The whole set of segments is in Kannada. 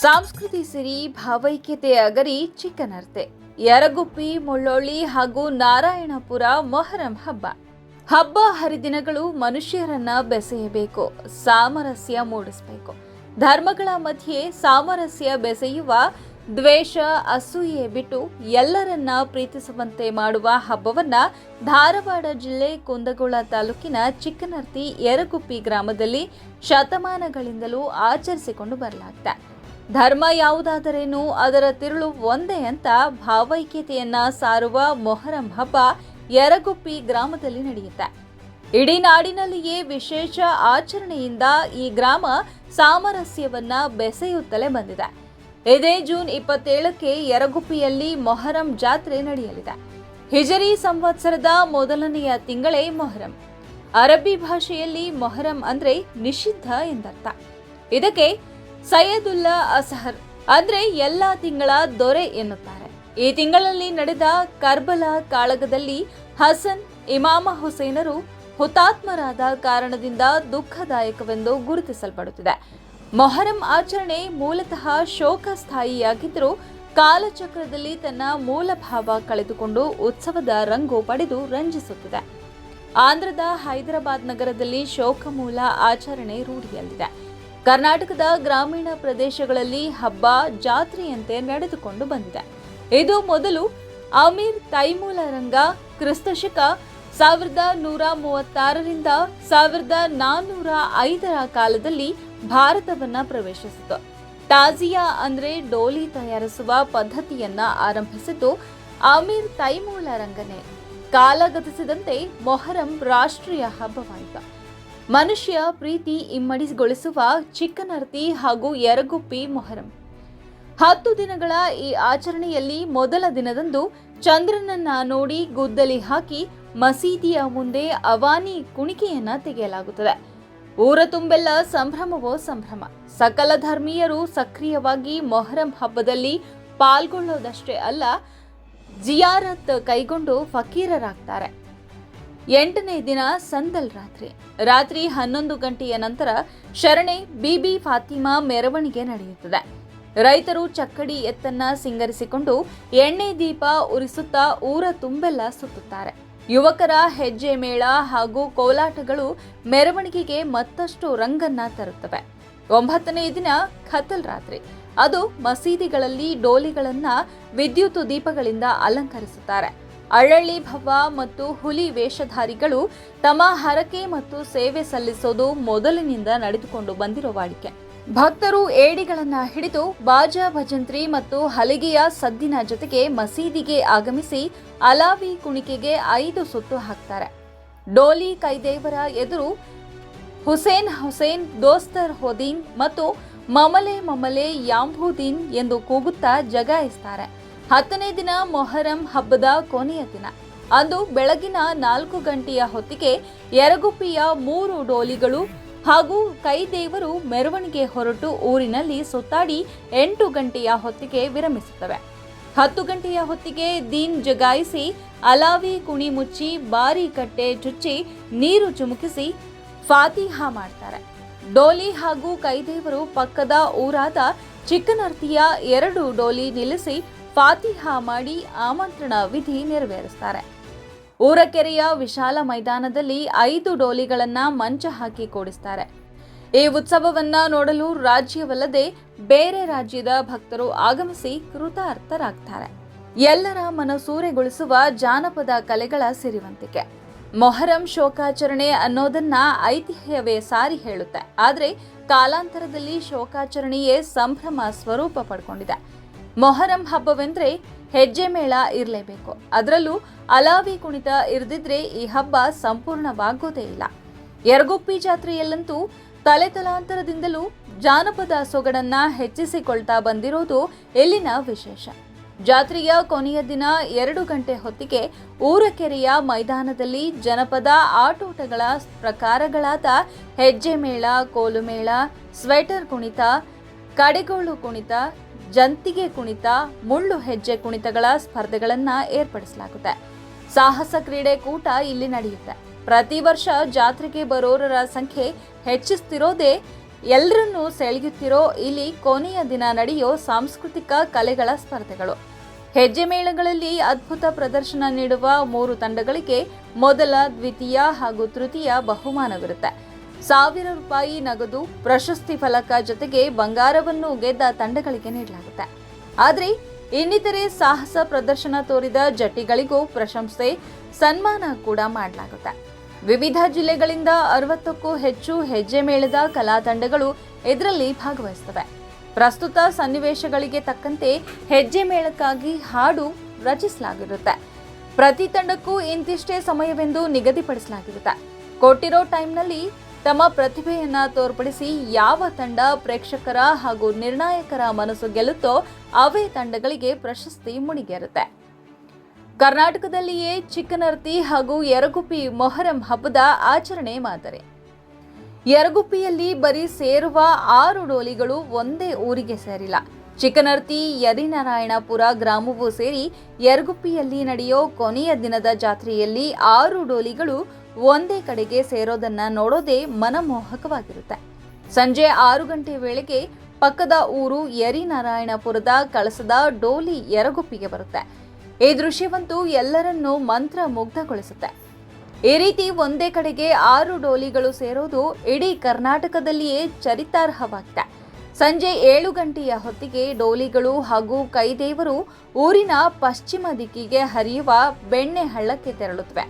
ಸಂಸ್ಕೃತಿ ಸಿರಿ ಭಾವೈಕ್ಯತೆ ಅಗರಿ ಚಿಕ್ಕನರ್ತೆ ಯರಗುಪ್ಪಿ ಮುಳ್ಳೊಳ್ಳಿ ಹಾಗೂ ನಾರಾಯಣಪುರ ಮೊಹರಂ ಹಬ್ಬ ಹರಿದಿನಗಳು ಮನುಷ್ಯರನ್ನ ಬೆಸೆಯಬೇಕು, ಸಾಮರಸ್ಯ ಮೂಡಿಸಬೇಕು. ಧರ್ಮಗಳ ಮಧ್ಯೆ ಸಾಮರಸ್ಯ ಬೆಸೆಯುವ ದ್ವೇಷ ಅಸೂಯೆ ಬಿಟ್ಟು ಎಲ್ಲರನ್ನ ಪ್ರೀತಿಸುವಂತೆ ಮಾಡುವ ಹಬ್ಬವನ್ನ ಧಾರವಾಡ ಜಿಲ್ಲೆ ಕುಂದಗೋಳ ತಾಲೂಕಿನ ಚಿಕ್ಕನರ್ತಿ ಯರಗುಪ್ಪಿ ಗ್ರಾಮದಲ್ಲಿ ಶತಮಾನಗಳಿಂದಲೂ ಆಚರಿಸಿಕೊಂಡು ಬರಲಾಗಿದೆ. ಧರ್ಮ ಯಾವುದಾದರೇನು ಅದರ ತಿರುಳು ಒಂದೇ ಅಂತ ಭಾವೈಕ್ಯತೆಯನ್ನ ಸಾರುವ ಮೊಹರಂ ಹಬ್ಬ ಯರಗುಪ್ಪಿ ಗ್ರಾಮದಲ್ಲಿ ನಡೆಯುತ್ತೆ. ಇಡೀ ನಾಡಿನಲ್ಲಿಯೇ ವಿಶೇಷ ಆಚರಣೆಯಿಂದ ಈ ಗ್ರಾಮ ಸಾಮರಸ್ಯವನ್ನ ಬೆಸೆಯುತ್ತಲೇ ಬಂದಿದೆ. ಇದೇ ಜೂನ್ 27ಕ್ಕೆ ಯರಗುಪ್ಪಿಯಲ್ಲಿ ಮೊಹರಂ ಜಾತ್ರೆ ನಡೆಯಲಿದೆ. ಹಿಜರಿ ಸಂವತ್ಸರದ ಮೊದಲನೆಯ ತಿಂಗಳೇ ಮೊಹರಂ. ಅರಬ್ಬಿ ಭಾಷೆಯಲ್ಲಿ ಮೊಹರಂ ಅಂದ್ರೆ ನಿಷಿದ್ಧ ಎಂದರ್ಥ. ಇದಕ್ಕೆ ಸೈಯದುಲ್ಲಾ ಅಸಹರ್ ಅಂದ್ರೆ ಎಲ್ಲಾ ತಿಂಗಳ ದೊರೆ ಎನ್ನುತ್ತಾರೆ. ಈ ತಿಂಗಳಲ್ಲಿ ನಡೆದ ಕರ್ಬಲಾ ಕಾಳಗದಲ್ಲಿ ಹಸನ್, ಇಮಾಮ ಹುಸೇನರು ಹುತಾತ್ಮರಾದ ಕಾರಣದಿಂದ ದುಃಖದಾಯಕವೆಂದು ಗುರುತಿಸಲ್ಪಡುತ್ತಿದೆ. ಮೊಹರಂ ಆಚರಣೆ ಮೂಲತಃ ಶೋಕಸ್ಥಾಯಿಯಾಗಿದ್ದರೂ ಕಾಲಚಕ್ರದಲ್ಲಿ ತನ್ನ ಮೂಲ ಭಾವ ಕಳೆದುಕೊಂಡು ಉತ್ಸವದ ರಂಗು ಪಡೆದು ರಂಜಿಸುತ್ತಿದೆ. ಆಂಧ್ರದ ಹೈದರಾಬಾದ್ ನಗರದಲ್ಲಿ ಶೋಕಮೂಲ ಆಚರಣೆ ರೂಢಿಯಲ್ಲಿದೆ. ಕರ್ನಾಟಕದ ಗ್ರಾಮೀಣ ಪ್ರದೇಶಗಳಲ್ಲಿ ಹಬ್ಬ ಜಾತ್ರೆಯಂತೆ ನಡೆದುಕೊಂಡು ಬಂದಿದೆ. ಇದು ಮೊದಲು ಅಮೀರ್ ತೈಮೂಲ ರಂಗ ಕ್ರಿಸ್ತಶಕ 1136ರಿಂದ 1405ರ ಕಾಲದಲ್ಲಿ ಭಾರತವನ್ನ ಪ್ರವೇಶಿಸಿತು. ತಾಜಿಯಾ ಅಂದ್ರೆ ಡೋಲಿ ತಯಾರಿಸುವ ಪದ್ಧತಿಯನ್ನ ಆರಂಭಿಸಿದ್ದು ಅಮೀರ್ ತೈಮೂಲ ರಂಗನೇ. ಕಾಲಗತಿಸಿದಂತೆ ಮೊಹರಂ ರಾಷ್ಟ್ರೀಯ ಹಬ್ಬವಾಯಿತು. ಮನುಷ್ಯ ಪ್ರೀತಿ ಇಮ್ಮಡಿಗೊಳಿಸುವ ಚಿಕ್ಕನರ್ತಿ ಹಾಗೂ ಯರಗುಪ್ಪಿ ಮೊಹರಂ 10 ದಿನಗಳ ಈ ಆಚರಣೆಯಲ್ಲಿ ಮೊದಲ ದಿನದಂದು ಚಂದ್ರನನ್ನ ನೋಡಿ ಗುದ್ದಲಿ ಹಾಕಿ ಮಸೀದಿಯ ಮುಂದೆ ಅವಾನಿ ಕುಣಿಕೆಯನ್ನ ತೆಗೆಯಲಾಗುತ್ತದೆ. ಊರ ತುಂಬೆಲ್ಲ ಸಂಭ್ರಮವೋ ಸಂಭ್ರಮ. ಸಕಲ ಧರ್ಮೀಯರು ಸಕ್ರಿಯವಾಗಿ ಮೊಹರಂ ಹಬ್ಬದಲ್ಲಿ ಪಾಲ್ಗೊಳ್ಳೋದಷ್ಟೇ ಅಲ್ಲ, ಜಿಯಾರತ್ ಕೈಗೊಂಡು ಫಕೀರರಾಗ್ತಾರೆ. 8ನೇ ದಿನ ಸಂದಲ್ ರಾತ್ರಿ 11 ಗಂಟೆಯ ನಂತರ ಶರಣೆ ಬೀಬಿ ಫಾತಿಮಾ ಮೆರವಣಿಗೆ ನಡೆಯುತ್ತದೆ. ರೈತರು ಚಕ್ಕಡಿ ಎತ್ತನ್ನ ಸಿಂಗರಿಸಿಕೊಂಡು ಎಣ್ಣೆ ದೀಪ ಉರಿಸುತ್ತಾ ಊರ ತುಂಬೆಲ್ಲ ಸುತ್ತುತ್ತಾರೆ. ಯುವಕರ ಹೆಜ್ಜೆ ಮೇಳ ಹಾಗೂ ಕೋಲಾಟಗಳು ಮೆರವಣಿಗೆಗೆ ಮತ್ತಷ್ಟು ರಂಗನ್ನ ತರುತ್ತವೆ. 9ನೇ ದಿನ ಖತಲ್ ರಾತ್ರಿ. ಅದು ಮಸೀದಿಗಳಲ್ಲಿ ಡೋಲಿಗಳನ್ನ ವಿದ್ಯುತ್ ದೀಪಗಳಿಂದ ಅಲಂಕರಿಸುತ್ತಾರೆ. ಅರಳಿ ಭವ್ವ ಮತ್ತು ಹುಲಿ ವೇಷಧಾರಿಗಳು ತಮ್ಮ ಹರಕೆ ಮತ್ತು ಸೇವೆ ಸಲ್ಲಿಸೋದು ಮೊದಲಿನಿಂದ ನಡೆದುಕೊಂಡು ಬಂದಿರೋ ವಾಡಿಕೆ. ಭಕ್ತರು ಏಡಿಗಳನ್ನ ಹಿಡಿದು ಬಾಜಾ ಭಜಂತ್ರಿ ಮತ್ತು ಹಲಿಗೆಯ ಸದ್ದಿನ ಜೊತೆಗೆ ಮಸೀದಿಗೆ ಆಗಮಿಸಿ ಅಲಾವಿ ಕುಣಿಕೆಗೆ 5 ಸುತ್ತು ಹಾಕ್ತಾರೆ. ಡೋಲಿ ಕೈದೇವರ ಎದುರು ಹುಸೇನ್ ದೋಸ್ತರ್ ಹೋದೀನ್ ಮತ್ತು ಮಮಲೆ ಯಾಂಬೂದೀನ್ ಎಂದು ಕೂಗುತ್ತಾ ಜಗಾಯಿಸ್ತಾರೆ. 10ನೇ ದಿನ ಮೊಹರಂ ಹಬ್ಬದ ಕೊನೆಯ ದಿನ. ಅಂದು ಬೆಳಗಿನ 4 ಗಂಟೆಯ ಹೊತ್ತಿಗೆ ಯರಗುಪ್ಪಿಯ 3 ಡೋಲಿಗಳು ಹಾಗೂ ಕೈದೇವರು ಮೆರವಣಿಗೆ ಹೊರಟು ಊರಿನಲ್ಲಿ ಸುತ್ತಾಡಿ 8 ಗಂಟೆಯ ಹೊತ್ತಿಗೆ ವಿರಮಿಸುತ್ತವೆ. 10 ಗಂಟೆಯ ಹೊತ್ತಿಗೆ ದೀನ್ ಜಗಾಯಿಸಿ ಅಲಾವಿ ಕುಣಿ ಮುಚ್ಚಿ ಬಾರಿ ಕಟ್ಟೆ ಚುಚ್ಚಿ ನೀರು ಚುಮುಕಿಸಿ ಫಾತಿಹಾ ಮಾಡ್ತಾರೆ. ಡೋಲಿ ಹಾಗೂ ಕೈದೇವರು ಪಕ್ಕದ ಊರಾದ ಚಿಕ್ಕನರ್ತಿಯ 2 ಡೋಲಿ ನಿಲ್ಲಿಸಿ ಫಾತಿಹಾ ಮಾಡಿ ಆಮಂತ್ರಣ ವಿಧಿ ನೆರವೇರಿಸ್ತಾರೆ. ಊರಕೆರೆಯ ವಿಶಾಲ ಮೈದಾನದಲ್ಲಿ 5 ಡೋಲಿಗಳನ್ನ ಮಂಚ ಹಾಕಿ ಕೂಡಿಸ್ತಾರೆ. ಈ ಉತ್ಸವವನ್ನ ನೋಡಲು ರಾಜ್ಯವಲ್ಲದೆ ಬೇರೆ ರಾಜ್ಯದ ಭಕ್ತರು ಆಗಮಿಸಿ ಕೃತಾರ್ಥರಾಗ್ತಾರೆ. ಎಲ್ಲರ ಮನಸೂರೆಗೊಳಿಸುವ ಜಾನಪದ ಕಲೆಗಳ ಸಿರಿವಂತಿಕೆ. ಮೊಹರಂ ಶೋಕಾಚರಣೆ ಅನ್ನೋದನ್ನ ಐತಿಹ್ಯವೇ ಸಾರಿ ಹೇಳುತ್ತೆ. ಆದರೆ ಕಾಲಾಂತರದಲ್ಲಿ ಶೋಕಾಚರಣೆಯೇ ಸಂಭ್ರಮ ಸ್ವರೂಪ ಪಡ್ಕೊಂಡಿದೆ. ಮೊಹರಂ ಹಬ್ಬವೆಂದ್ರೆ ಹೆಜ್ಜೆ ಮೇಳ ಇರಲೇಬೇಕು. ಅದರಲ್ಲೂ ಅಲಾವಿ ಕುಣಿತ ಇರದಿದ್ರೆ ಈ ಹಬ್ಬ ಸಂಪೂರ್ಣವಾಗೋದೇ ಇಲ್ಲ. ಯರಗುಪ್ಪಿ ಜಾತ್ರೆಯಲ್ಲಂತೂ ತಲೆತಲಾಂತರದಿಂದಲೂ ಜಾನಪದ ಸೊಗಡನ್ನ ಹೆಚ್ಚಿಸಿಕೊಳ್ತಾ ಬಂದಿರೋದು ಇಲ್ಲಿನ ವಿಶೇಷ. ಜಾತ್ರೆಯ ಕೊನೆಯ ದಿನ 2 ಗಂಟೆ ಹೊತ್ತಿಗೆ ಊರಕೆರೆಯ ಮೈದಾನದಲ್ಲಿ ಜನಪದ ಆಟೋಟಗಳ ಪ್ರಕಾರಗಳಾದ ಹೆಜ್ಜೆ ಮೇಳ, ಕೋಲು ಮೇಳ, ಸ್ವೆಟರ್ ಕುಣಿತ, ಕಡೆಗೋಳು ಕುಣಿತ, ಜಂತಿಗೆ ಕುಣಿತ, ಮುಳ್ಳು ಹೆಜ್ಜೆ ಕುಣಿತಗಳ ಸ್ಪರ್ಧೆಗಳನ್ನ ಏರ್ಪಡಿಸಲಾಗುತ್ತೆ. ಸಾಹಸ ಕ್ರೀಡೆ ಕೂಟ ಇಲ್ಲಿ ನಡೆಯುತ್ತೆ. ಪ್ರತಿ ವರ್ಷ ಜಾತ್ರೆಗೆ ಬರೋರರ ಸಂಖ್ಯೆ ಹೆಚ್ಚಿಸ್ತಿರೋದೇ ಎಲ್ಲರನ್ನೂ ಸೆಳೆಯುತ್ತಿರೋ ಇಲ್ಲಿ ಕೊನೆಯ ದಿನ ನಡೆಯೋ ಸಾಂಸ್ಕೃತಿಕ ಕಲೆಗಳ ಸ್ಪರ್ಧೆಗಳು. ಹೆಜ್ಜೆ ಮೇಳಗಳಲ್ಲಿ ಅದ್ಭುತ ಪ್ರದರ್ಶನ ನೀಡುವ 3 ತಂಡಗಳಿಗೆ ಮೊದಲ, ದ್ವಿತೀಯ ಹಾಗೂ ತೃತೀಯ ಬಹುಮಾನವಿರುತ್ತೆ. 1000 ರೂಪಾಯಿ ನಗದು, ಪ್ರಶಸ್ತಿ ಫಲಕ ಜೊತೆಗೆ ಬಂಗಾರವನ್ನು ಗೆದ್ದ ತಂಡಗಳಿಗೆ ನೀಡಲಾಗುತ್ತೆ. ಆದರೆ ಇನ್ನಿತರೆ ಸಾಹಸ ಪ್ರದರ್ಶನ ತೋರಿದ ಜಟ್ಟಿಗಳಿಗೂ ಪ್ರಶಂಸೆ, ಸನ್ಮಾನ ಕೂಡ ಮಾಡಲಾಗುತ್ತೆ. ವಿವಿಧ ಜಿಲ್ಲೆಗಳಿಂದ 60ಕ್ಕೂ ಹೆಚ್ಚು ಹೆಜ್ಜೆ ಮೇಳದ ಕಲಾ ತಂಡಗಳು ಇದರಲ್ಲಿ ಭಾಗವಹಿಸುತ್ತವೆ. ಪ್ರಸ್ತುತ ಸನ್ನಿವೇಶಗಳಿಗೆ ತಕ್ಕಂತೆ ಹೆಜ್ಜೆ ಮೇಳಕ್ಕಾಗಿ ಹಾಡು ರಚಿಸಲಾಗಿರುತ್ತೆ. ಪ್ರತಿ ತಂಡಕ್ಕೂ ಇಂತಿಷ್ಟೇ ಸಮಯವೆಂದು ನಿಗದಿಪಡಿಸಲಾಗಿರುತ್ತೆ. ಕೊಟ್ಟಿರೋ ಟೈಮ್ನಲ್ಲಿ ತಮ್ಮ ಪ್ರತಿಭೆಯನ್ನ ತೋರ್ಪಡಿಸಿ ಯಾವ ತಂಡ ಪ್ರೇಕ್ಷಕರ ಹಾಗೂ ನಿರ್ಣಾಯಕರ ಮನಸ್ಸು ಗೆಲ್ಲುತ್ತೋ ಅವೇ ತಂಡಗಳಿಗೆ ಪ್ರಶಸ್ತಿ ಮುಡಿಗೇರುತ್ತೆ. ಕರ್ನಾಟಕದಲ್ಲಿಯೇ ಚಿಕ್ಕನರ್ತಿ ಹಾಗೂ ಯರಗುಪ್ಪಿ ಮೊಹರಂ ಹಬ್ಬದ ಆಚರಣೆ ಮಾದರಿ. ಯರಗುಪ್ಪಿಯಲ್ಲಿ ಬರೀ ಸೇರುವ 6 ಡೋಲಿಗಳು ಒಂದೇ ಊರಿಗೆ ಸೇರಿಲ್ಲ. ಚಿಕ್ಕನರ್ತಿ, ಯರಿನಾರಾಯಣಪುರ ಗ್ರಾಮವೂ ಸೇರಿ ಯರಗುಪ್ಪಿಯಲ್ಲಿ ನಡೆಯೋ ಕೊನೆಯ ದಿನದ ಜಾತ್ರೆಯಲ್ಲಿ 6 ಡೋಲಿಗಳು ಒಂದೇ ಕಡೆಗೆ ಸೇರೋದನ್ನ ನೋಡೋದೇ ಮನಮೋಹಕವಾಗಿರುತ್ತೆ. ಸಂಜೆ 6 ಗಂಟೆ ವೇಳೆಗೆ ಪಕ್ಕದ ಊರು ಯರಿನಾರಾಯಣಪುರದ ಕಳಸದ ಡೋಲಿ ಯರಗುಪ್ಪಿಗೆ ಬರುತ್ತೆ. ಈ ದೃಶ್ಯವಂತೂ ಎಲ್ಲರನ್ನೂ ಮಂತ್ರ ಮುಗ್ಧಗೊಳಿಸುತ್ತೆ. ಈ ರೀತಿ ಒಂದೇ ಕಡೆಗೆ 6 ಡೋಲಿಗಳು ಸೇರೋದು ಇಡೀ ಕರ್ನಾಟಕದಲ್ಲಿಯೇ ಚರಿತಾರ್ಹವಾಗಿದೆ. ಸಂಜೆ 7 ಗಂಟೆಯ ಹೊತ್ತಿಗೆ ಡೋಲಿಗಳು ಹಾಗೂ ಕೈದೇವರು ಊರಿನ ಪಶ್ಚಿಮ ದಿಕ್ಕಿಗೆ ಹರಿಯುವ ಬೆಣ್ಣೆ ಹಳ್ಳಕ್ಕೆ ತೆರಳುತ್ತವೆ.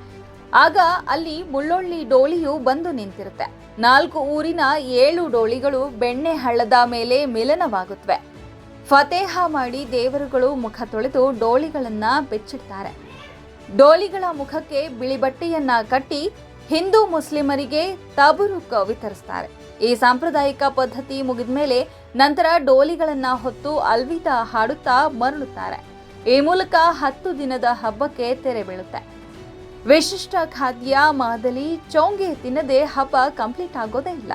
ಆಗ ಅಲ್ಲಿ ಮುಳ್ಳೊಳ್ಳಿ ಡೋಲಿಯು ಬಂದು ನಿಂತಿರುತ್ತೆ. 4 ಊರಿನ 7 ಡೋಲಿಗಳು ಬೆಣ್ಣೆ ಹಳ್ಳದ ಮೇಲೆ ಮಿಲನವಾಗುತ್ತವೆ. ಫತೇಹ ಮಾಡಿ ದೇವರುಗಳು ಮುಖ ತೊಳೆದು ಡೋಲಿಗಳನ್ನ ಬೆಚ್ಚಿಡ್ತಾರೆ. ಡೋಲಿಗಳ ಮುಖಕ್ಕೆ ಬಿಳಿ ಬಟ್ಟೆಯನ್ನ ಕಟ್ಟಿ ಹಿಂದೂ ಮುಸ್ಲಿಮರಿಗೆ ತಬರುಕ್ ವಿತರಿಸ್ತಾರೆ. ಈ ಸಾಂಪ್ರದಾಯಿಕ ಪದ್ಧತಿ ಮುಗಿದ ಮೇಲೆ ನಂತರ ಡೋಲಿಗಳನ್ನ ಹೊತ್ತು ಅಲ್ವಿದಾ ಹಾಡುತ್ತಾ ಮರಳುತ್ತಾರೆ. ಈ ಮೂಲಕ 10 ದಿನದ ಹಬ್ಬಕ್ಕೆ ತೆರೆ ಬೀಳುತ್ತೆ. ವಿಶಿಷ್ಟ ಖಾದ್ಯ ಮಾದಲಿ ಚೋಂಗೆ ತಿನ್ನದೆ ಹಬ್ಬ ಕಂಪ್ಲೀಟ್ ಆಗೋದೇ ಇಲ್ಲ.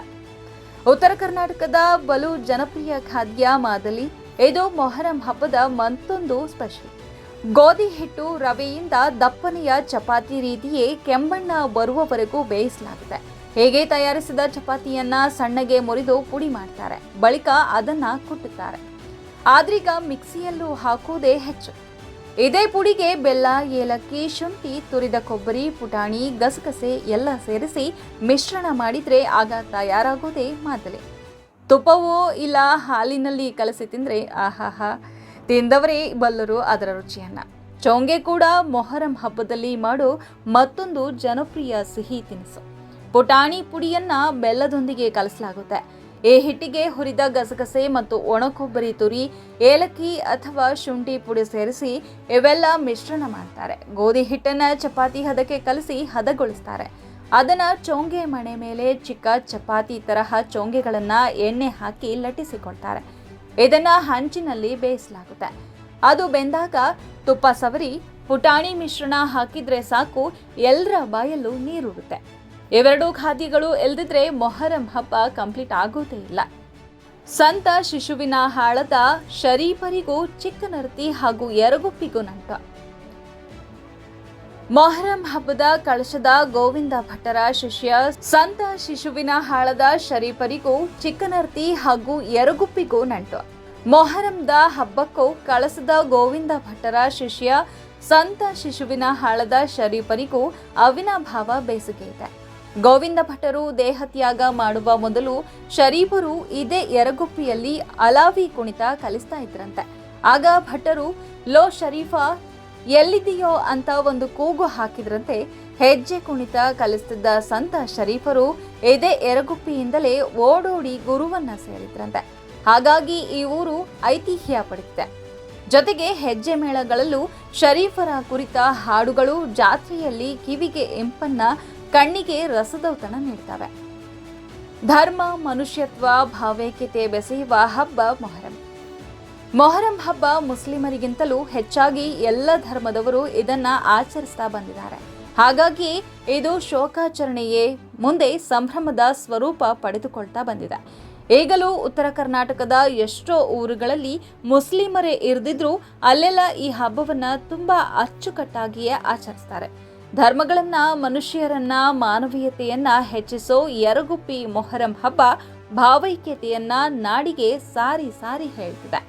ಉತ್ತರ ಕರ್ನಾಟಕದ ಬಲು ಜನಪ್ರಿಯ ಖಾದ್ಯ ಮಾದಲಿ. ಇದು ಮೊಹರಂ ಹಬ್ಬದ ಮತ್ತೊಂದು ಸ್ಪೆಷಲ್. ಗೋಧಿ ಹಿಟ್ಟು, ರವೆಯಿಂದ ದಪ್ಪನೆಯ ಚಪಾತಿ ರೀತಿಯೇ ಕೆಂಬಣ್ಣ ಬರುವವರೆಗೂ ಬೇಯಿಸಲಾಗುತ್ತೆ. ಹೇಗೆ ತಯಾರಿಸಿದ ಚಪಾತಿಯನ್ನ ಸಣ್ಣಗೆ ಮುರಿದು ಪುಡಿ ಮಾಡ್ತಾರೆ. ಬಳಿಕ ಅದನ್ನ ಕುಟ್ಟುತ್ತಾರೆ. ಆದ್ರೀಗ ಮಿಕ್ಸಿಯಲ್ಲೂ ಹಾಕುವುದೇ ಹೆಚ್ಚು. ಇದೇ ಪುಡಿಗೆ ಬೆಲ್ಲ, ಏಲಕ್ಕಿ, ಶುಂಠಿ, ತುರಿದ ಕೊಬ್ಬರಿ, ಪುಟಾಣಿ, ಗಸಗಸೆ ಎಲ್ಲ ಸೇರಿಸಿ ಮಿಶ್ರಣ ಮಾಡಿದ್ರೆ ಆಗ ತಯಾರಾಗೋದೇ ಮಾದಲಿ. ತುಪ್ಪವೋ ಇಲ್ಲ ಹಾಲಿನಲ್ಲಿ ಕಲಸಿ ತಿಂದ್ರೆ ಆಹಾಹಾ, ತಿಂದವರೇ ಬಲ್ಲರು ಅದರ ರುಚಿಯನ್ನ. ಚೋಂಗೆ ಕೂಡ ಮೊಹರಂ ಹಬ್ಬದಲ್ಲಿ ಮಾಡೋ ಮತ್ತೊಂದು ಜನಪ್ರಿಯ ಸಿಹಿ ತಿನಿಸು. ಪುಟಾಣಿ ಪುಡಿಯನ್ನ ಬೆಲ್ಲದೊಂದಿಗೆ ಕಲಸಲಾಗುತ್ತೆ. ಈ ಹಿಟ್ಟಿಗೆ ಹುರಿದ ಗಸಗಸೆ ಮತ್ತು ಒಣಕೊಬ್ಬರಿ ತುರಿ, ಏಲಕ್ಕಿ ಅಥವಾ ಶುಂಠಿ ಪುಡಿ ಸೇರಿಸಿ ಇವೆಲ್ಲ ಮಿಶ್ರಣ ಮಾಡ್ತಾರೆ. ಗೋಧಿ ಹಿಟ್ಟನ್ನ ಚಪಾತಿ ಹದಕ್ಕೆ ಕಲಸಿ ಹದಗೊಳಿಸ್ತಾರೆ. ಅದನ್ನ ಚೋಂಗೆ ಮಣೆ ಮೇಲೆ ಚಿಕ್ಕ ಚಪಾತಿ ತರಹ ಚೋಂಗೆಗಳನ್ನ ಎಣ್ಣೆ ಹಾಕಿ ಲಟ್ಟಿಸಿಕೊಳ್ತಾರೆ. ಇದನ್ನ ಹಂಚಿನಲ್ಲಿ ಬೇಯಿಸಲಾಗುತ್ತೆ. ಅದು ಬೆಂದಾಗ ತುಪ್ಪ ಸವರಿ ಪುಟಾಣಿ ಮಿಶ್ರಣ ಹಾಕಿದ್ರೆ ಸಾಕು, ಎಲ್ಲರ ಬಾಯಲ್ಲೂ ನೀರುರುತ್ತೆ. ಇವೆರಡೂ ಖಾದ್ಯಗಳು ಇಲ್ದಿದ್ರೆ ಮೊಹರಂ ಹಬ್ಬ ಕಂಪ್ಲೀಟ್ ಆಗೋದೇ ಇಲ್ಲ. ಸಂತ ಶಿಶುವಿನ ಹಾಳದ ಶರೀಫರಿಗೂ ಚಿಕ್ಕನರ್ತಿ ಹಾಗೂ ಯರಗುಪ್ಪಿಗೂ ನಂಟ. ಮೊಹರಂ ಹಬ್ಬದ ಕಳಶದ ಗೋವಿಂದ ಭಟ್ಟರ ಶಿಷ್ಯ ಸಂತ ಶಿಶುವಿನ ಹಾಳದ ಶರೀಫರಿಗೂ ಚಿಕ್ಕನರ್ತಿ ಹಾಗೂ ಯರಗುಪ್ಪಿಗೂ ನಂಟು. ಮೊಹರಂದ ಹಬ್ಬಕ್ಕೂ ಕಳಸದ ಗೋವಿಂದ ಭಟ್ಟರ ಶಿಷ್ಯ ಸಂತ ಶಿಶುವಿನ ಹಾಳದ ಶರೀಫರಿಗೂ ಅವಿನಾಭಾವ ಬೇಸಿಗೆ ಇದೆ. ಗೋವಿಂದ ಭಟ್ಟರು ದೇಹತ್ಯಾಗ ಮಾಡುವ ಮೊದಲು ಶರೀಫರು ಇದೇ ಯರಗುಪ್ಪಿಯಲ್ಲಿ ಅಲಾವಿ ಕುಣಿತ ಕಲಿಸ್ತಾ ಇದ್ರಂತೆ. ಆಗ ಭಟ್ಟರು ಲೋ ಶರೀಫಾ ಎಲ್ಲಿದೆಯೋ ಅಂತ ಒಂದು ಕೂಗು ಹಾಕಿದ್ರಂತೆ. ಹೆಜ್ಜೆ ಕುಣಿತ ಕಲಿಸ್ತಿದ್ದ ಸಂತ ಶರೀಫರು ಇದೇ ಯರಗುಪ್ಪಿಯಿಂದಲೇ ಓಡೋಡಿ ಗುರುವನ್ನ ಸೇರಿದ್ರಂತೆ. ಹಾಗಾಗಿ ಈ ಊರು ಐತಿಹ್ಯ ಪಡೆದಿದೆ. ಜೊತೆಗೆ ಹೆಜ್ಜೆ ಮೇಳಗಳಲ್ಲೂ ಶರೀಫರ ಕುರಿತ ಹಾಡುಗಳು ಜಾತ್ರೆಯಲ್ಲಿ ಕಿವಿಗೆ ಇಂಪನ್ನ, ಕಣ್ಣಿಗೆ ರಸದೌತಣ ನೀಡ್ತವೆ. ಧರ್ಮ, ಮನುಷ್ಯತ್ವ, ಭಾವೈಕ್ಯತೆ ಬೆಸೆಯುವ ಹಬ್ಬ ಮೊಹರಂ. ಮೊಹರಂ ಹಬ್ಬ ಮುಸ್ಲಿಮರಿಗಿಂತಲೂ ಹೆಚ್ಚಾಗಿ ಎಲ್ಲ ಧರ್ಮದವರು ಇದನ್ನ ಆಚರಿಸ್ತಾ ಬಂದಿದ್ದಾರೆ. ಹಾಗಾಗಿ ಇದು ಶೋಕಾಚರಣೆಯೇ ಮುಂದೆ ಸಂಭ್ರಮದ ಸ್ವರೂಪ ಪಡೆದುಕೊಳ್ತಾ ಬಂದಿದೆ. ಈಗಲೂ ಉತ್ತರ ಕರ್ನಾಟಕದ ಎಷ್ಟೋ ಊರುಗಳಲ್ಲಿ ಮುಸ್ಲಿಮರೇ ಇರದಿದ್ರೂ ಅಲ್ಲೆಲ್ಲ ಈ ಹಬ್ಬವನ್ನ ತುಂಬಾ ಅಚ್ಚುಕಟ್ಟಾಗಿಯೇ ಆಚರಿಸ್ತಾರೆ. ಧರ್ಮಗಳನ್ನ, ಮನುಷ್ಯರನ್ನ, ಮಾನವೀಯತೆಯನ್ನ ಹೆಚ್ಚಿಸೋ ಯರಗುಪ್ಪಿ ಮೊಹರಂ ಹಬ್ಬ ಭಾವೈಕ್ಯತೆಯನ್ನ ನಾಡಿಗೆ ಸಾರಿ ಸಾರಿ ಹೇಳ್ತಿದೆ.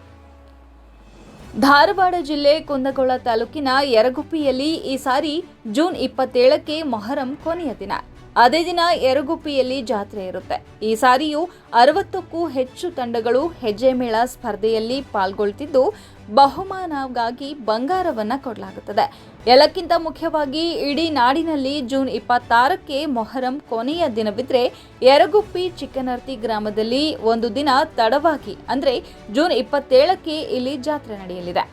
ಧಾರವಾಡ ಜಿಲ್ಲೆ ಕುಂದಗೋಳ ತಾಲೂಕಿನ ಯರಗುಪ್ಪಿಯಲ್ಲಿ ಈ ಸಾರಿ ಜೂನ್ 27ಕ್ಕೆ ಮೊಹರಂ ಕೊನೆಯ ದಿನ. ಅದೇ ದಿನ ಯರಗುಪ್ಪಿಯಲ್ಲಿ ಜಾತ್ರೆ ಇರುತ್ತೆ. ಈ ಸಾರಿಯೂ 60ಕ್ಕೂ ಹೆಚ್ಚು ತಂಡಗಳು ಹೆಜ್ಜೆ ಮೇಳ ಸ್ಪರ್ಧೆಯಲ್ಲಿ ಪಾಲ್ಗೊಳ್ತಿದ್ದು ಬಹುಮಾನವಾಗಿ ಬಂಗಾರವನ್ನ ಕೊಡಲಾಗುತ್ತದೆ. ಎಲ್ಲಕ್ಕಿಂತ ಮುಖ್ಯವಾಗಿ ಇಡೀ ನಾಡಿನಲ್ಲಿ ಜೂನ್ 26ಕ್ಕೆ ಮೊಹರಂ ಕೊನೆಯ ದಿನವಿದ್ರೆ ಯರಗುಪ್ಪಿ ಚಿಕ್ಕನರ್ತಿ ಗ್ರಾಮದಲ್ಲಿ ಒಂದು ದಿನ ತಡವಾಗಿ ಅಂದ್ರೆ ಜೂನ್ 27ಕ್ಕೆ ಇಲ್ಲಿ ಜಾತ್ರೆ ನಡೆಯಲಿದೆ.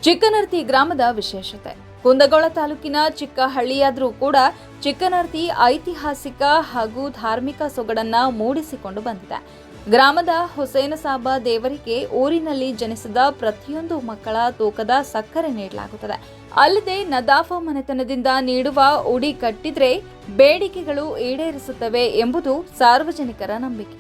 ಚಿಕ್ಕನರ್ತಿ ಗ್ರಾಮದ ವಿಶೇಷತೆ: ಕುಂದಗೋಳ ತಾಲೂಕಿನ ಚಿಕ್ಕ ಹಳ್ಳಿಯಾದರೂ ಕೂಡ ಚಿಕ್ಕನರ್ತಿ ಐತಿಹಾಸಿಕ ಹಾಗೂ ಧಾರ್ಮಿಕ ಸೊಗಡನ್ನ ಮೂಡಿಸಿಕೊಂಡು ಬಂದಿದೆ. ಗ್ರಾಮದ ಹುಸೇನಸಾಬ ದೇವರಿಗೆ ಊರಿನಲ್ಲಿ ಜನಿಸಿದ ಪ್ರತಿಯೊಂದು ಮಕ್ಕಳ ತೂಕದ ಸಕ್ಕರೆ ನೀಡಲಾಗುತ್ತದೆ. ಅಲ್ಲದೆ ನದಾಫ ಮನೆತನದಿಂದ ನೀಡುವ ಉಡಿ ಕಟ್ಟಿದ್ರೆ ಬೇಡಿಕೆಗಳು ಈಡೇರಿಸುತ್ತವೆ ಎಂಬುದು ಸಾರ್ವಜನಿಕರ ನಂಬಿಕೆ.